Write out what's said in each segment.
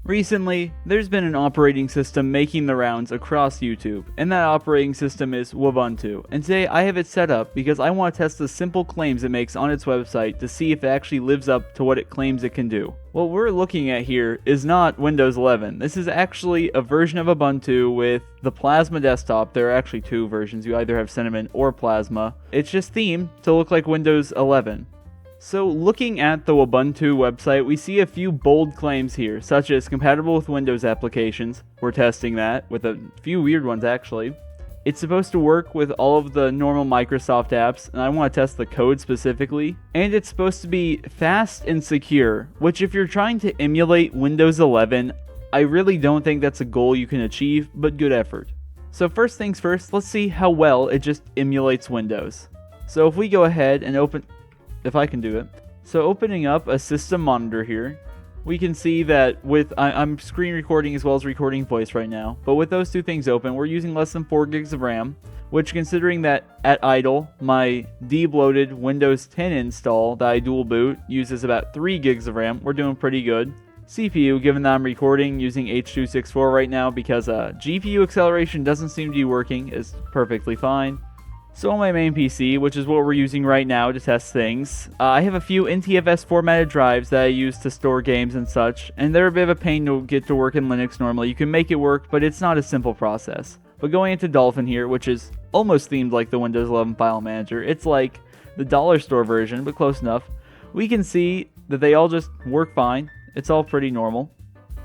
Recently, there's been an operating system making the rounds across YouTube, and that operating system is Ubuntu. And today I have it set up because I want to test the simple claims it makes on its website to see if it actually lives up to what it claims it can do. What we're looking at here is not Windows 11. This is actually a version of Ubuntu with the Plasma desktop. There are actually two versions. You either have Cinnamon or Plasma. It's just themed to look like Windows 11. So looking at the Ubuntu website, we see a few bold claims here, such as compatible with Windows applications. We're testing that, with a few weird ones actually. It's supposed to work with all of the normal Microsoft apps, and I want to test the code specifically. And it's supposed to be fast and secure, which if you're trying to emulate Windows 11, I really don't think that's a goal you can achieve, but good effort. So first things first, let's see how well it just emulates Windows. So if we go ahead and open... if I can do it. So opening up a system monitor here, we can see that with, I'm screen recording as well as recording voice right now, but with those two things open, we're using less than 4 gigs of RAM, which considering that at idle, my debloated Windows 10 install that I dual boot uses about 3 gigs of RAM, we're doing pretty good. CPU, given that I'm recording using H.264 right now because GPU acceleration doesn't seem to be working, is perfectly fine. So on my main PC, which is what we're using right now to test things, I have a few NTFS formatted drives that I use to store games and such, and they're a bit of a pain to get to work in Linux normally. You can make it work, but it's not a simple process. But going into Dolphin here, which is almost themed like the Windows 11 file manager, it's like the dollar store version, but close enough, we can see that they all just work fine. It's all pretty normal.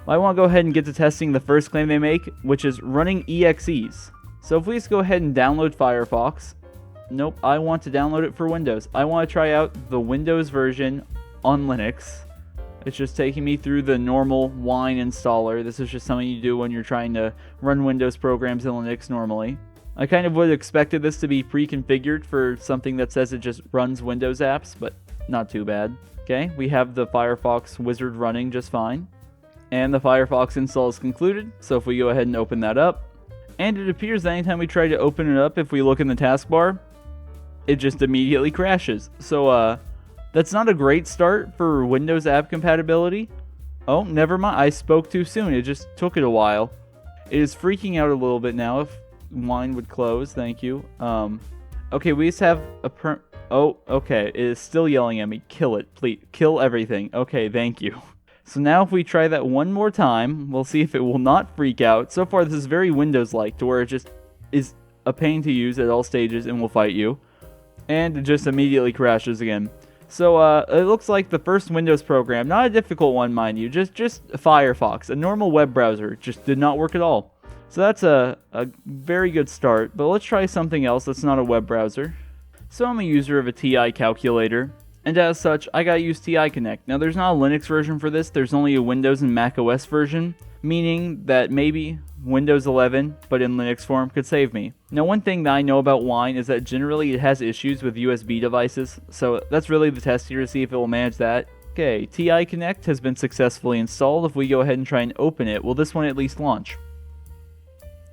I want to go ahead and get to testing the first claim they make, which is running EXEs. So if we just go ahead and download Firefox, nope, I want to download it for Windows. I want to try out the Windows version on Linux. It's just taking me through the normal Wine installer. This is just something you do when you're trying to run Windows programs in Linux normally. I kind of would have expected this to be pre-configured for something that says it just runs Windows apps, but not too bad. Okay, we have the Firefox wizard running just fine. And the Firefox install is concluded, so if we go ahead and open that up, and it appears that anytime we try to open it up, if we look in the taskbar, it just immediately crashes. So that's not a great start for Windows app compatibility. Oh, never mind. I spoke too soon. It just took it a while. It is freaking out a little bit now. If Wine would close, thank you. Okay, we just have a oh, okay. It is still yelling at me. Kill it, please. Kill everything. Okay, thank you. So now if we try that one more time, we'll see if it will not freak out. So far, this is very Windows-like, to where it just is a pain to use at all stages and will fight you. And it just immediately crashes again. So it looks like the first Windows program, not a difficult one mind you, just Firefox, a normal web browser, just did not work at all. So that's a very good start, but let's try something else that's not a web browser. So I'm a user of a TI calculator, and as such, I gotta use TI Connect. Now there's not a Linux version for this, there's only a Windows and Mac OS version, meaning that maybe Windows 11, but in Linux form, could save me. Now one thing that I know about Wine is that generally it has issues with USB devices, so that's really the test here to see if it will manage that. Okay, TI Connect has been successfully installed. If we go ahead and try and open it, will this one at least launch?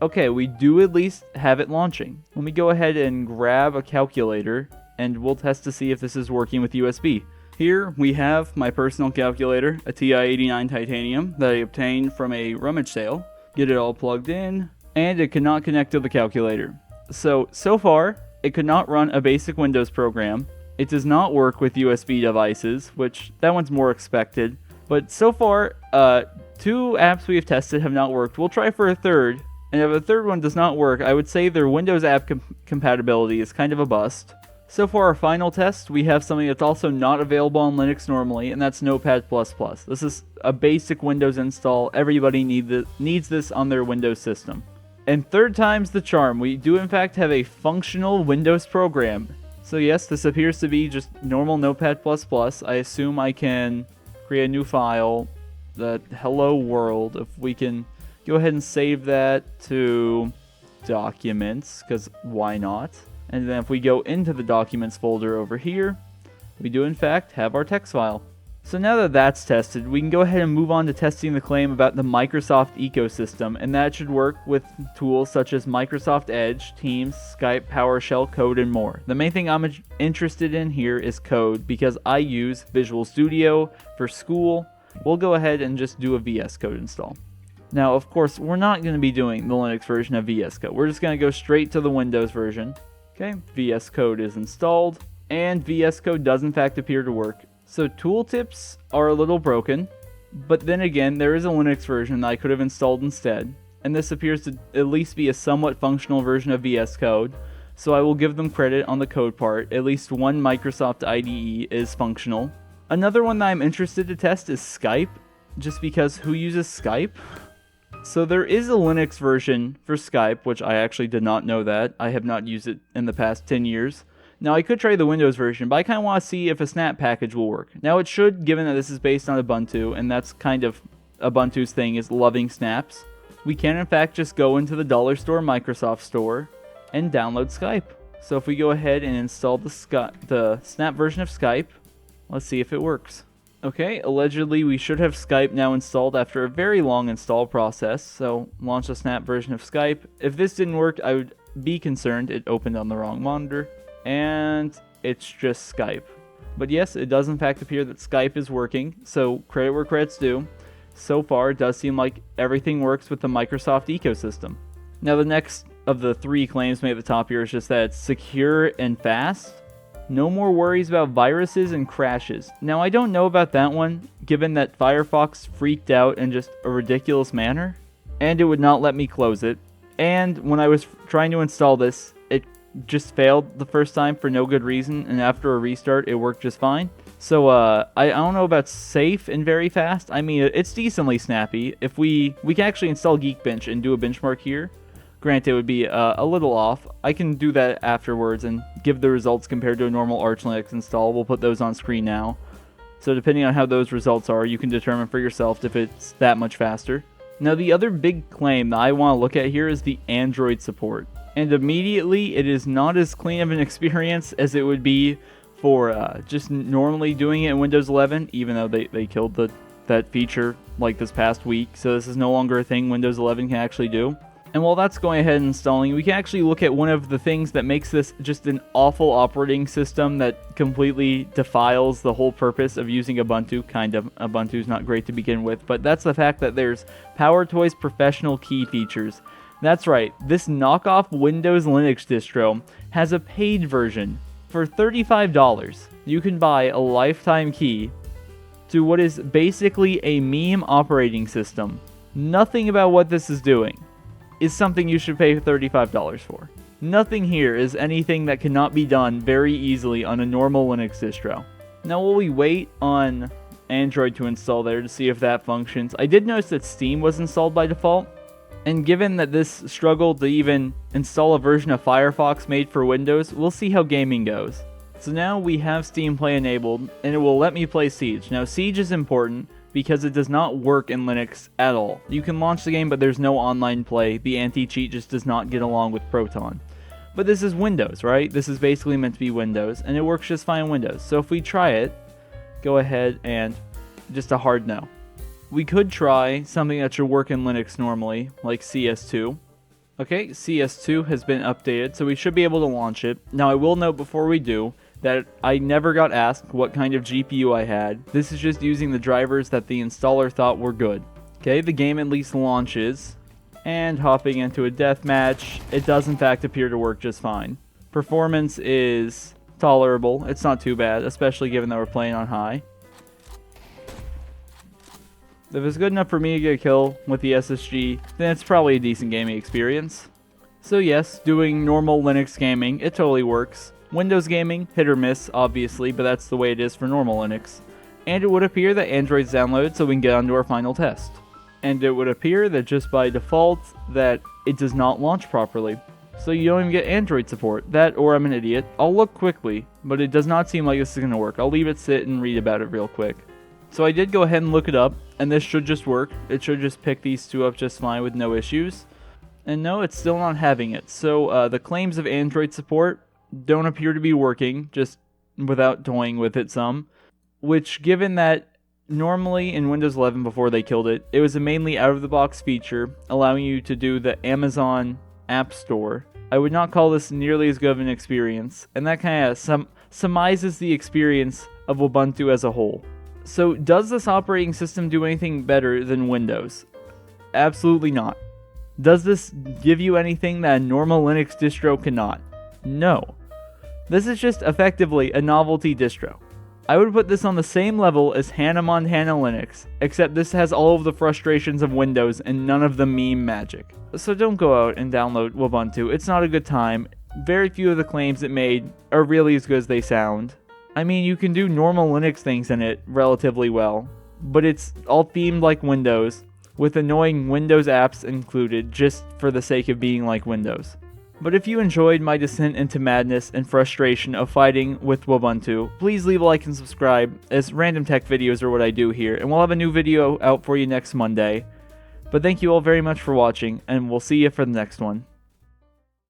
Okay, we do at least have it launching. Let me go ahead and grab a calculator, and we'll test to see if this is working with USB. Here we have my personal calculator, a TI-89 Titanium that I obtained from a rummage sale. Get it all plugged in, and it cannot connect to the calculator. So far, it could not run a basic Windows program. It does not work with USB devices, which that one's more expected. But so far, 2 apps we have tested have not worked. We'll try for a third, and if a third one does not work, I would say their Windows app compatibility is kind of a bust. So for our final test, we have something that's also not available on Linux normally, and that's Notepad++. This is a basic Windows install. Everybody needs this on their Windows system. And third time's the charm. We do in fact have a functional Windows program. So yes, this appears to be just normal Notepad++. I assume I can create a new file, the hello world. If we can go ahead and save that to documents, because why not? And then if we go into the documents folder over here, we do in fact have our text file. So now that that's tested, we can go ahead and move on to testing the claim about the Microsoft ecosystem, and that should work with tools such as Microsoft Edge, Teams, Skype, PowerShell, Code, and more. The main thing I'm interested in here is Code, because I use Visual Studio for school, we'll go ahead and just do a VS Code install. Now, of course, we're not going to be doing the Linux version of VS Code. We're just going to go straight to the Windows version. Okay, VS Code is installed, and VS Code does in fact appear to work. So tooltips are a little broken, but then again, there is a Linux version that I could have installed instead, and this appears to at least be a somewhat functional version of VS Code, so I will give them credit on the code part. At least one Microsoft IDE is functional. Another one that I'm interested to test is Skype, just because who uses Skype? So there is a Linux version for Skype, which I actually did not know that. I have not used it in the past 10 years. Now, I could try the Windows version, but I kind of want to see if a snap package will work. Now, it should, given that this is based on Ubuntu, and that's kind of Ubuntu's thing, is loving snaps. We can, in fact, just go into the Dollar Store Microsoft Store and download Skype. So if we go ahead and install the snap version of Skype, let's see if it works. Okay, allegedly we should have Skype now installed after a very long install process, so launch the snap version of Skype. If this didn't work, I would be concerned it opened on the wrong monitor, and it's just Skype. But yes, it does in fact appear that Skype is working, so credit where credit's due. So far, it does seem like everything works with the Microsoft ecosystem. Now the next of the 3 claims made at the top here is just that it's secure and fast. No more worries about viruses and crashes. Now, I don't know about that one, given that Firefox freaked out in just a ridiculous manner, and it would not let me close it. And when I was trying to install this, it just failed the first time for no good reason, and after a restart, it worked just fine. So, I don't know about safe and very fast. I mean, it's decently snappy. If we can actually install Geekbench and do a benchmark here. Granted, it would be a little off. I can do that afterwards and give the results compared to a normal Arch Linux install. We'll put those on screen now. So depending on how those results are, you can determine for yourself if it's that much faster. Now the other big claim that I want to look at here is the Android support. And immediately, it is not as clean of an experience as it would be for just normally doing it in Windows 11, even though they killed that feature like this past week. So this is no longer a thing Windows 11 can actually do. And while that's going ahead and installing, we can actually look at one of the things that makes this just an awful operating system that completely defiles the whole purpose of using Ubuntu. Kind of. Ubuntu's not great to begin with, but that's the fact that there's PowerToys professional key features. That's right, this knockoff Windows Linux distro has a paid version. For $35, you can buy a lifetime key to what is basically a meme operating system. Nothing about what this is doing is something you should pay $35 for. Nothing here is anything that cannot be done very easily on a normal Linux distro. Now while we wait on Android to install there to see if that functions, I did notice that Steam was installed by default, and given that this struggled to even install a version of Firefox made for Windows, we'll see how gaming goes. So now we have Steam Play enabled, and it will let me play Siege. Now Siege is important because it does not work in Linux at all. You can launch the game, but there's no online play. The anti-cheat just does not get along with Proton. But this is Windows, right? This is basically meant to be Windows, and it works just fine in Windows. So if we try it, go ahead and just a hard no. We could try something that should work in Linux normally, like CS2. Okay, CS2 has been updated, so we should be able to launch it. Now I will note before we do, that I never got asked what kind of GPU I had. This is just using the drivers that the installer thought were good. Okay, the game at least launches, and hopping into a deathmatch, it does in fact appear to work just fine. Performance is tolerable, it's not too bad, especially given that we're playing on high. If it's good enough for me to get a kill with the SSG, then it's probably a decent gaming experience. So yes, doing normal Linux gaming, it totally works. Windows gaming, hit or miss, obviously, but that's the way it is for normal Linux. And it would appear that Android's downloaded, so we can get on to our final test. And it would appear that just by default, that it does not launch properly. So you don't even get Android support. That, or I'm an idiot. I'll look quickly, but it does not seem like this is going to work. I'll leave it sit and read about it real quick. So I did go ahead and look it up, and this should just work. It should just pick these two up just fine with no issues. And no, it's still not having it. So the claims of Android support don't appear to be working, just without toying with it some. Which, given that normally in Windows 11 before they killed it, it was a mainly out-of-the-box feature, allowing you to do the Amazon App Store. I would not call this nearly as good of an experience, and that kind of surmises the experience of Ubuntu as a whole. So does this operating system do anything better than Windows? Absolutely not. Does this give you anything that a normal Linux distro cannot? No. This is just effectively a novelty distro. I would put this on the same level as Hannah Montana Linux, except this has all of the frustrations of Windows and none of the meme magic. So don't go out and download Ubuntu, it's not a good time. Very few of the claims it made are really as good as they sound. I mean, you can do normal Linux things in it relatively well, but it's all themed like Windows, with annoying Windows apps included just for the sake of being like Windows. But if you enjoyed my descent into madness and frustration of fighting with Ubuntu, please leave a like and subscribe, as random tech videos are what I do here, and we'll have a new video out for you next Monday. But thank you all very much for watching, and we'll see you for the next one.